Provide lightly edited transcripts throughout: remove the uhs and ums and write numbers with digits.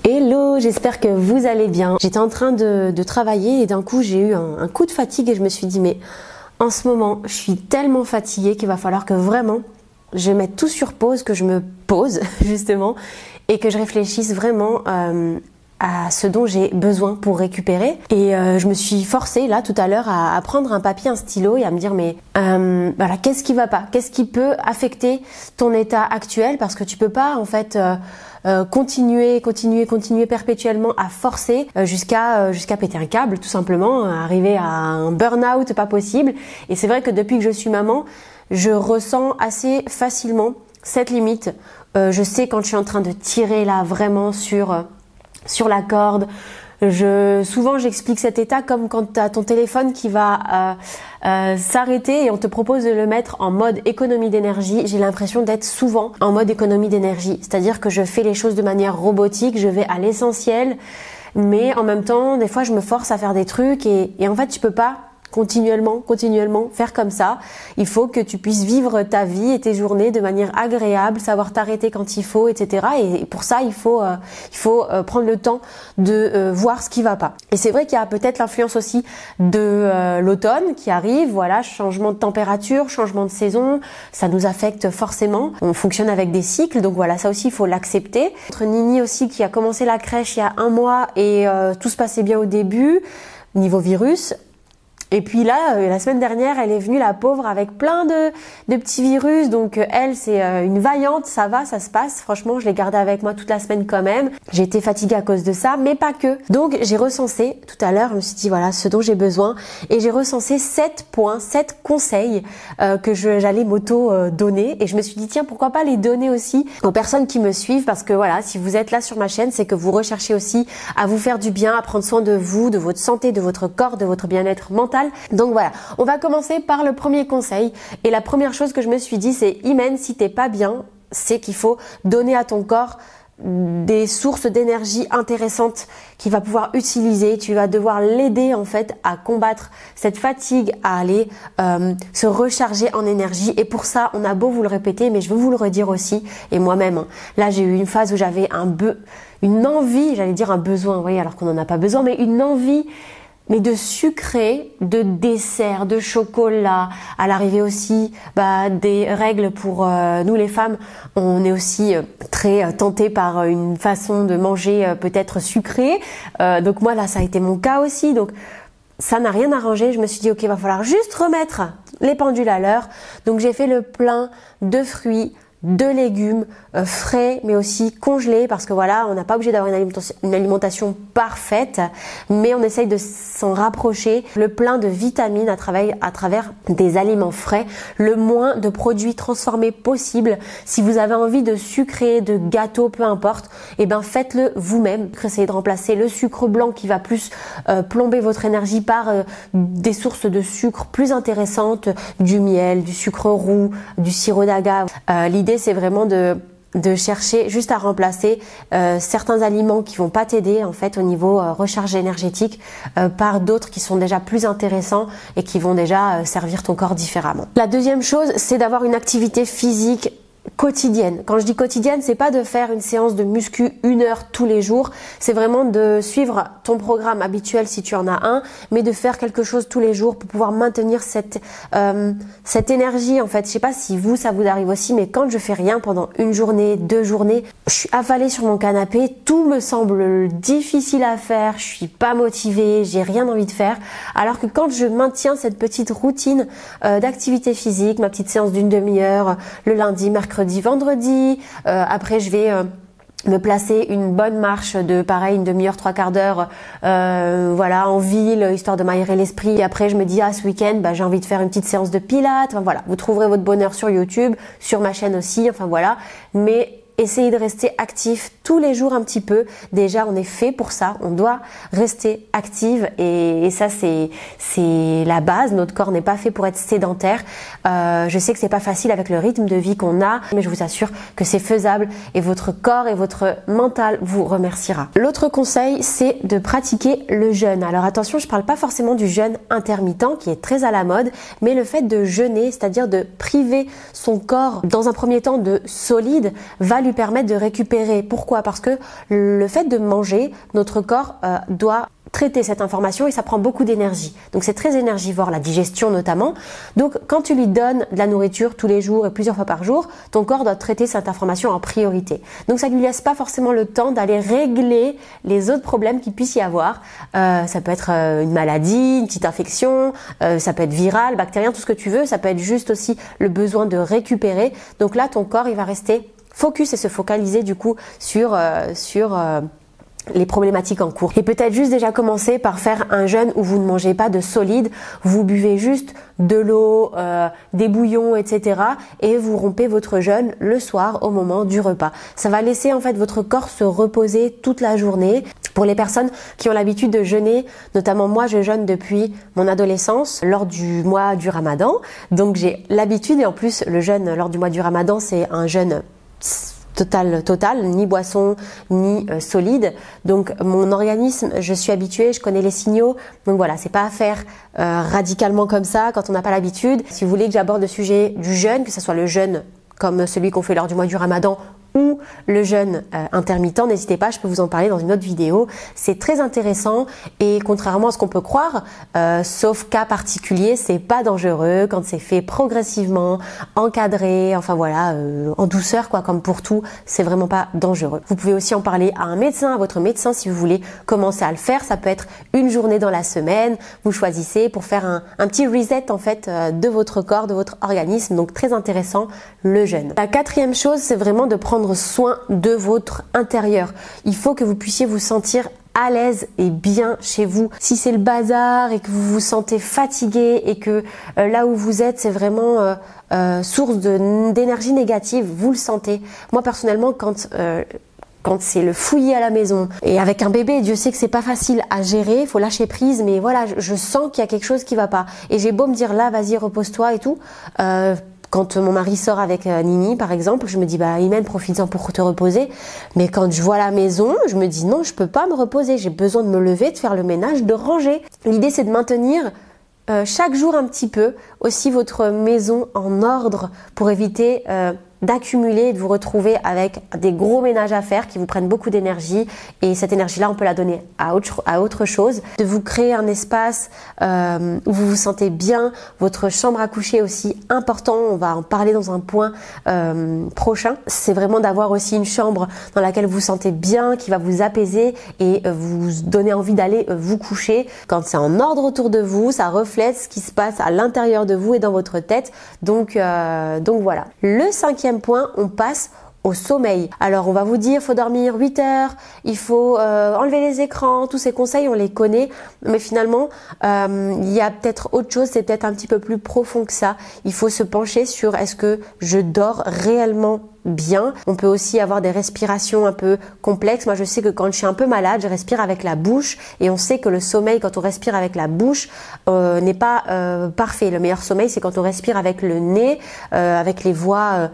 Hello, j'espère que vous allez bien. J'étais en train de travailler et d'un coup j'ai eu un coup de fatigue et je me suis dit mais en ce moment je suis tellement fatiguée qu'il va falloir que vraiment je mette tout sur pause, que je me pose justement et que je réfléchisse vraiment à ce dont j'ai besoin pour récupérer. Et je me suis forcée là tout à l'heure à prendre un papier, un stylo et à me dire mais voilà, qu'est-ce qui va pas, qu'est-ce qui peut affecter ton état actuel, parce que tu peux pas en fait continuer perpétuellement à forcer jusqu'à péter un câble, tout simplement, arriver à un burn-out pas possible. Et c'est vrai que depuis que je suis maman, je ressens assez facilement cette limite. Je sais quand je suis en train de tirer là vraiment sur la corde. Souvent j'explique cet état comme quand tu as ton téléphone qui va s'arrêter et on te propose de le mettre en mode économie d'énergie. J'ai l'impression d'être souvent en mode économie d'énergie, c'est-à-dire que je fais les choses de manière robotique, je vais à l'essentiel, mais en même temps des fois je me force à faire des trucs et en fait tu peux pas continuellement faire comme ça. Il faut que tu puisses vivre ta vie et tes journées de manière agréable, savoir t'arrêter quand il faut, etc. Et pour ça, il faut prendre le temps de voir ce qui va pas. Et c'est vrai qu'il y a peut-être l'influence aussi de l'automne qui arrive. Voilà, changement de température, changement de saison, ça nous affecte forcément. On fonctionne avec des cycles, donc voilà, ça aussi il faut l'accepter. Notre Nini aussi qui a commencé la crèche il y a 1 mois et tout se passait bien au début niveau virus. Et puis là, la semaine dernière, elle est venue, la pauvre, avec plein de petits virus. Donc elle, c'est une vaillante, ça va, ça se passe. Franchement, je l'ai gardée avec moi toute la semaine quand même. J'ai été fatiguée à cause de ça, mais pas que. Donc j'ai recensé, tout à l'heure, je me suis dit voilà, ce dont j'ai besoin. Et j'ai recensé 7 points, 7 conseils que j'allais m'auto-donner. Et je me suis dit tiens, pourquoi pas les donner aussi aux personnes qui me suivent. Parce que voilà, si vous êtes là sur ma chaîne, c'est que vous recherchez aussi à vous faire du bien, à prendre soin de vous, de votre santé, de votre corps, de votre bien-être mental. Donc voilà, on va commencer par le premier conseil. Et la première chose que je me suis dit, c'est Imen, si t'es pas bien, c'est qu'il faut donner à ton corps des sources d'énergie intéressantes qu'il va pouvoir utiliser. Tu vas devoir l'aider en fait à combattre cette fatigue, à aller se recharger en énergie. Et pour ça, on a beau vous le répéter, mais je veux vous le redire aussi. Et moi-même, hein, là j'ai eu une phase où j'avais une envie, j'allais dire un besoin, oui, alors qu'on n'en a pas besoin, mais une envie de sucré, de dessert, de chocolat. À l'arrivée aussi, des règles pour nous les femmes. On est aussi très tenté par une façon de manger peut-être sucrée. Donc moi là, ça a été mon cas aussi. Donc ça n'a rien arrangé. Je me suis dit ok, va falloir juste remettre les pendules à l'heure. Donc j'ai fait le plein de fruits, de légumes frais mais aussi congelés, parce que voilà, on n'a pas obligé d'avoir une alimentation parfaite, mais on essaye de s'en rapprocher. Le plein de vitamines à travers des aliments frais, le moins de produits transformés possible. Si vous avez envie de sucrer, de gâteaux, peu importe, et faites-le vous-même. Essayez de remplacer le sucre blanc qui va plus plomber votre énergie par des sources de sucre plus intéressantes, du miel, du sucre roux, du sirop d'agave. L'idée c'est vraiment de chercher juste à remplacer certains aliments qui vont pas t'aider en fait au niveau recharge énergétique par d'autres qui sont déjà plus intéressants et qui vont déjà servir ton corps différemment. La deuxième chose, c'est d'avoir une activité physique quotidienne. Quand je dis quotidienne, c'est pas de faire une séance de muscu 1 heure tous les jours, c'est vraiment de suivre ton programme habituel si tu en as un, mais de faire quelque chose tous les jours pour pouvoir maintenir cette énergie en fait. Je sais pas si ça vous arrive aussi, mais quand je fais rien pendant 1 journée, 2 journées, je suis affalée sur mon canapé, tout me semble difficile à faire, je suis pas motivée, j'ai rien envie de faire, alors que quand je maintiens cette petite routine d'activité physique, ma petite séance d'1 demi-heure le lundi, mercredi, vendredi, après je vais me placer une bonne marche de pareil 1 demi-heure, 3/4 d'heure voilà, en ville, histoire de m'aérer l'esprit. Et après je me dis ce week-end j'ai envie de faire une petite séance de pilates. Enfin voilà, vous trouverez votre bonheur sur YouTube, sur ma chaîne aussi, enfin voilà. Mais essayez de rester actif tous les jours un petit peu. Déjà, on est fait pour ça. On doit rester active et ça, c'est la base. Notre corps n'est pas fait pour être sédentaire. Je sais que c'est pas facile avec le rythme de vie qu'on a, mais je vous assure que c'est faisable et votre corps et votre mental vous remerciera. L'autre conseil, c'est de pratiquer le jeûne. Alors attention, je parle pas forcément du jeûne intermittent qui est très à la mode, mais le fait de jeûner, c'est-à-dire de priver son corps dans un premier temps de solide, va lui permettre de récupérer. Pourquoi? Parce que le fait de manger, notre corps doit traiter cette information et ça prend beaucoup d'énergie. Donc c'est très énergivore, la digestion notamment. Donc quand tu lui donnes de la nourriture tous les jours et plusieurs fois par jour, ton corps doit traiter cette information en priorité. Donc ça ne lui laisse pas forcément le temps d'aller régler les autres problèmes qu'il puisse y avoir. Ça peut être une maladie, une petite infection, ça peut être viral, bactérien, tout ce que tu veux. Ça peut être juste aussi le besoin de récupérer. Donc là, ton corps, il va rester focus et se focaliser du coup sur les problématiques en cours. Et peut-être juste déjà commencer par faire un jeûne où vous ne mangez pas de solide, vous buvez juste de l'eau, des bouillons, etc. et vous rompez votre jeûne le soir au moment du repas. Ça va laisser en fait votre corps se reposer toute la journée. Pour les personnes qui ont l'habitude de jeûner, notamment moi je jeûne depuis mon adolescence lors du mois du Ramadan. Donc j'ai l'habitude et en plus le jeûne lors du mois du Ramadan c'est un jeûne total, ni boisson, ni solide. Donc mon organisme, je suis habituée, je connais les signaux. Donc voilà, c'est pas à faire radicalement comme ça quand on n'a pas l'habitude. Si vous voulez que j'aborde le sujet du jeûne, que ce soit le jeûne comme celui qu'on fait lors du mois du Ramadan ou le jeûne intermittent, n'hésitez pas, je peux vous en parler dans une autre vidéo. C'est très intéressant et contrairement à ce qu'on peut croire, sauf cas particulier, c'est pas dangereux quand c'est fait progressivement, encadré, enfin voilà, en douceur quoi, comme pour tout, c'est vraiment pas dangereux. Vous pouvez aussi en parler à un médecin, à votre médecin si vous voulez commencer à le faire. Ça peut être une journée dans la semaine, vous choisissez pour faire un petit reset en fait de votre corps, de votre organisme. Donc très intéressant le jeûne. La quatrième chose, c'est vraiment de prendre soin de votre intérieur. Il faut que vous puissiez vous sentir à l'aise et bien chez vous. Si c'est le bazar et que vous vous sentez fatigué et que là où vous êtes c'est vraiment source d'énergie négative, vous le sentez. Moi personnellement quand c'est le fouillis à la maison et avec un bébé, Dieu sait que c'est pas facile à gérer, il faut lâcher prise, mais voilà, je sens qu'il y a quelque chose qui va pas. Et j'ai beau me dire là, vas-y, repose-toi et tout. Quand mon mari sort avec Nini, par exemple, je me dis bah Imen, profites-en pour te reposer. Mais quand je vois la maison, je me dis non, je peux pas me reposer. J'ai besoin de me lever, de faire le ménage, de ranger. L'idée c'est de maintenir chaque jour un petit peu aussi votre maison en ordre pour éviter d'accumuler et de vous retrouver avec des gros ménages à faire qui vous prennent beaucoup d'énergie et cette énergie-là, on peut la donner à autre chose. De vous créer un espace où vous vous sentez bien, votre chambre à coucher aussi important, on va en parler dans un point prochain. C'est vraiment d'avoir aussi une chambre dans laquelle vous vous sentez bien, qui va vous apaiser et vous donner envie d'aller vous coucher. Quand c'est en ordre autour de vous, ça reflète ce qui se passe à l'intérieur de vous et dans votre tête. Donc voilà. Le cinquième point, on passe au sommeil. Alors on va vous dire, faut dormir 8 heures, il faut enlever les écrans, tous ces conseils on les connaît, mais finalement il y a peut-être autre chose, c'est peut-être un petit peu plus profond que ça. Il faut se pencher sur est-ce que je dors réellement bien. On peut aussi avoir des respirations un peu complexes. Moi je sais que quand je suis un peu malade, je respire avec la bouche et on sait que le sommeil quand on respire avec la bouche n'est pas parfait. Le meilleur sommeil c'est quand on respire avec le nez, avec les voies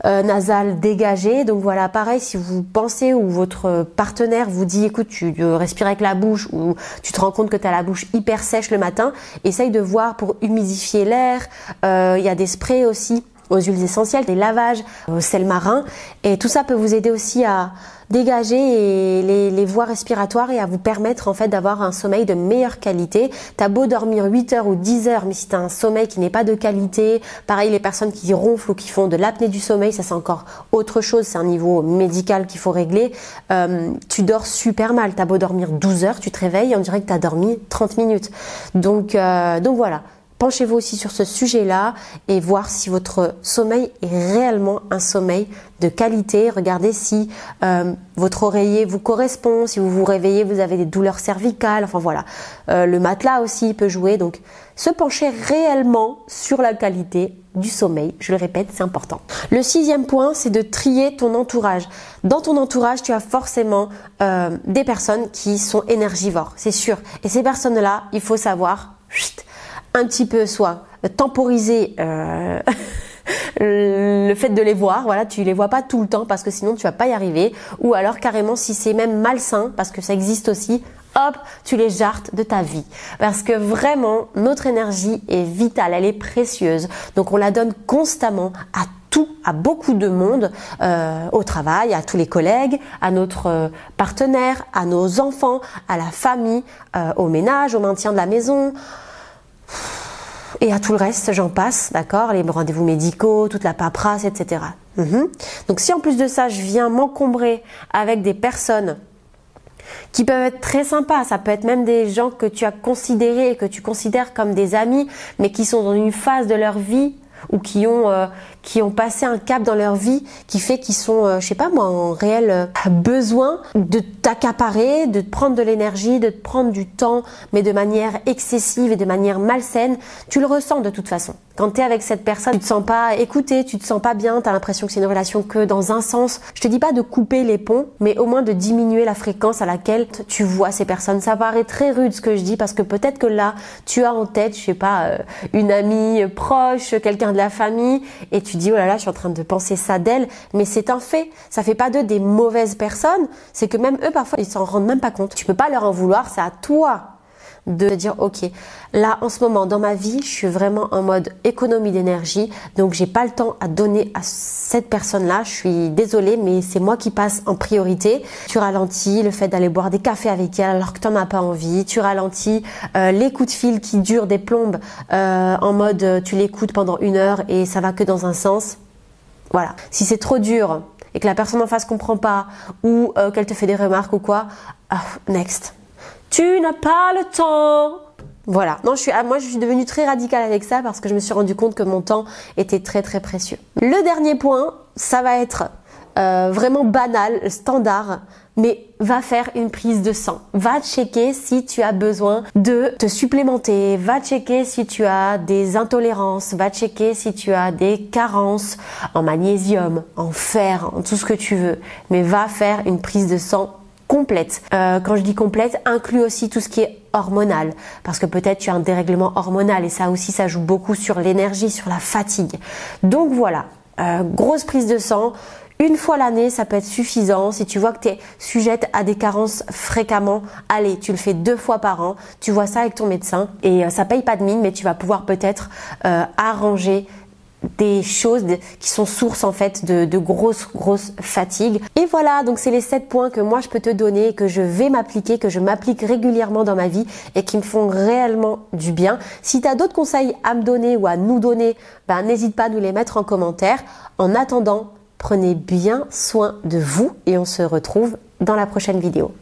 nasales dégagées. Donc voilà, pareil, si vous pensez ou votre partenaire vous dit écoute tu respires avec la bouche ou tu te rends compte que tu as la bouche hyper sèche le matin, essaye de voir pour humidifier l'air. Il y a des sprays aussi aux huiles essentielles, des lavages, au sel marin et tout ça peut vous aider aussi à dégager les voies respiratoires et à vous permettre en fait d'avoir un sommeil de meilleure qualité. T'as beau dormir 8 heures ou 10 heures, mais si t'as un sommeil qui n'est pas de qualité, pareil les personnes qui ronflent ou qui font de l'apnée du sommeil, ça c'est encore autre chose, c'est un niveau médical qu'il faut régler. Tu dors super mal, t'as beau dormir 12 heures, tu te réveilles, on dirait que t'as dormi 30 minutes. Donc voilà. Penchez-vous aussi sur ce sujet-là et voir si votre sommeil est réellement un sommeil de qualité. Regardez si votre oreiller vous correspond, si vous vous réveillez, vous avez des douleurs cervicales, enfin voilà. Le matelas aussi peut jouer, donc se pencher réellement sur la qualité du sommeil, je le répète, c'est important. Le sixième point, c'est de trier ton entourage. Dans ton entourage, tu as forcément des personnes qui sont énergivores, c'est sûr. Et ces personnes-là, il faut savoir un petit peu soit temporiser le fait de les voir, voilà, tu les vois pas tout le temps parce que sinon tu vas pas y arriver, ou alors carrément si c'est même malsain parce que ça existe aussi, hop, tu les jartes de ta vie parce que vraiment notre énergie est vitale, elle est précieuse, donc on la donne constamment à tout, à beaucoup de monde, au travail, à tous les collègues, à notre partenaire, à nos enfants, à la famille, au ménage, au maintien de la maison et à tout le reste, j'en passe, d'accord, les rendez-vous médicaux, toute la paperasse, etc. Donc si en plus de ça, je viens m'encombrer avec des personnes qui peuvent être très sympas, ça peut être même des gens que tu as considérés et que tu considères comme des amis, mais qui sont dans une phase de leur vie ou qui ont passé un cap dans leur vie qui fait qu'ils sont, je sais pas moi, en réel besoin de t'accaparer, de te prendre de l'énergie, de te prendre du temps, mais de manière excessive et de manière malsaine. Tu le ressens de toute façon. Quand tu es avec cette personne, tu te sens pas écouté, tu te sens pas bien, tu as l'impression que c'est une relation que dans un sens. Je te dis pas de couper les ponts, mais au moins de diminuer la fréquence à laquelle tu vois ces personnes. Ça paraît très rude ce que je dis parce que peut-être que là, tu as en tête, je sais pas, une amie proche, quelqu'un de la famille et tu dis oh là là, je suis en train de penser ça d'elle, mais c'est un fait. Ça fait pas d'eux des mauvaises personnes, c'est que même eux parfois ils s'en rendent même pas compte. Tu peux pas leur en vouloir, c'est à toi de dire ok, là en ce moment dans ma vie je suis vraiment en mode économie d'énergie, donc j'ai pas le temps à donner à cette personne là, je suis désolée mais c'est moi qui passe en priorité. Tu ralentis le fait d'aller boire des cafés avec elle alors que t'en as pas envie, tu ralentis les coups de fil qui durent des plombes en mode tu l'écoutes pendant 1 heure et ça va que dans un sens. Voilà, si c'est trop dur et que la personne en face comprend pas ou qu'elle te fait des remarques ou quoi, next. Tu n'as pas le temps. Voilà. Non, moi, je suis devenue très radicale avec ça parce que je me suis rendu compte que mon temps était très, très précieux. Le dernier point, ça va être vraiment banal, standard, mais va faire une prise de sang. Va checker si tu as besoin de te supplémenter. Va checker si tu as des intolérances. Va checker si tu as des carences en magnésium, en fer, en tout ce que tu veux. Mais va faire une prise de sang complète. Quand je dis complète, inclut aussi tout ce qui est hormonal, parce que peut-être tu as un dérèglement hormonal et ça aussi ça joue beaucoup sur l'énergie, sur la fatigue. Donc voilà, grosse prise de sang. Une fois l'année, ça peut être suffisant. Si tu vois que tu es sujette à des carences fréquemment, allez, tu le fais 2 fois par an. Tu vois ça avec ton médecin et ça paye pas de mine, mais tu vas pouvoir peut-être arranger des choses qui sont source en fait de grosses fatigue. Et voilà, donc c'est les 7 points que moi je peux te donner, que je vais m'appliquer, que je m'applique régulièrement dans ma vie et qui me font réellement du bien. Si tu as d'autres conseils à me donner ou à nous donner, n'hésite pas à nous les mettre en commentaire. En attendant, prenez bien soin de vous et on se retrouve dans la prochaine vidéo.